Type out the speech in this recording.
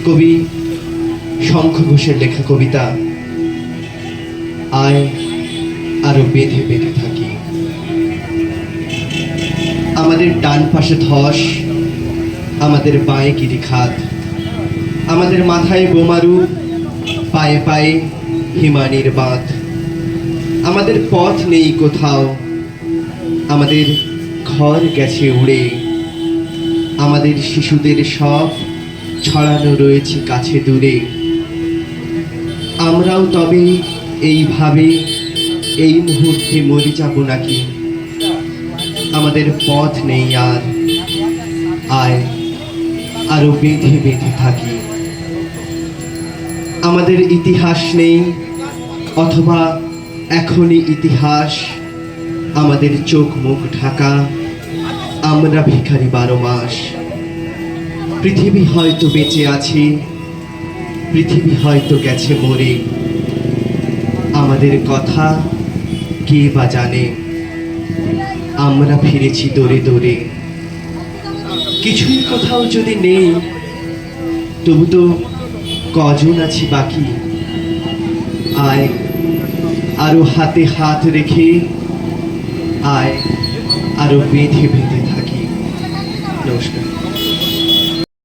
কবি শঙ্খ ঘোষের লেখা কবিতা আয় আরো বেঁধে বেঁধে থাকি। আমাদের ডান পাশে ধস, আমাদের বাঁয়ে গিরিখাত, আমাদের মাথায় বোমারু, পায়ে পায়ে হিমানির বাঁধ। আমাদের পথ নেই কোথাও, আমাদের ঘর গেছে উড়ে, আমাদের শিশুদের সব ছড়ানো রয়েছে কাছে দূরে। আমরাও তবে এইভাবে এই মুহূর্তে মরে যাব নাকি? আমাদের পথ নেই আর, আয় আরো বেঁধে বেঁধে থাকি। আমাদের ইতিহাস নেই, অথবা এখনই ইতিহাস, আমাদের চোখ মুখ ঢাকা, আমরা ভিখারি 12 মাস। পৃথিবী হয়তো বেঁচে আছে, পৃথিবী হয়তো গেছে মরে, আমাদের কথা কে বা জানে। আমরা ফিরেছি দৌড়ে দৌড়ে, কিছুই কোথাও যদি নেই, তবু তো কজন আছি বাকি। আয় আরো হাতে হাত রেখে, আয় আরো বেঁধে বেঁধে থাকি। নমস্কার।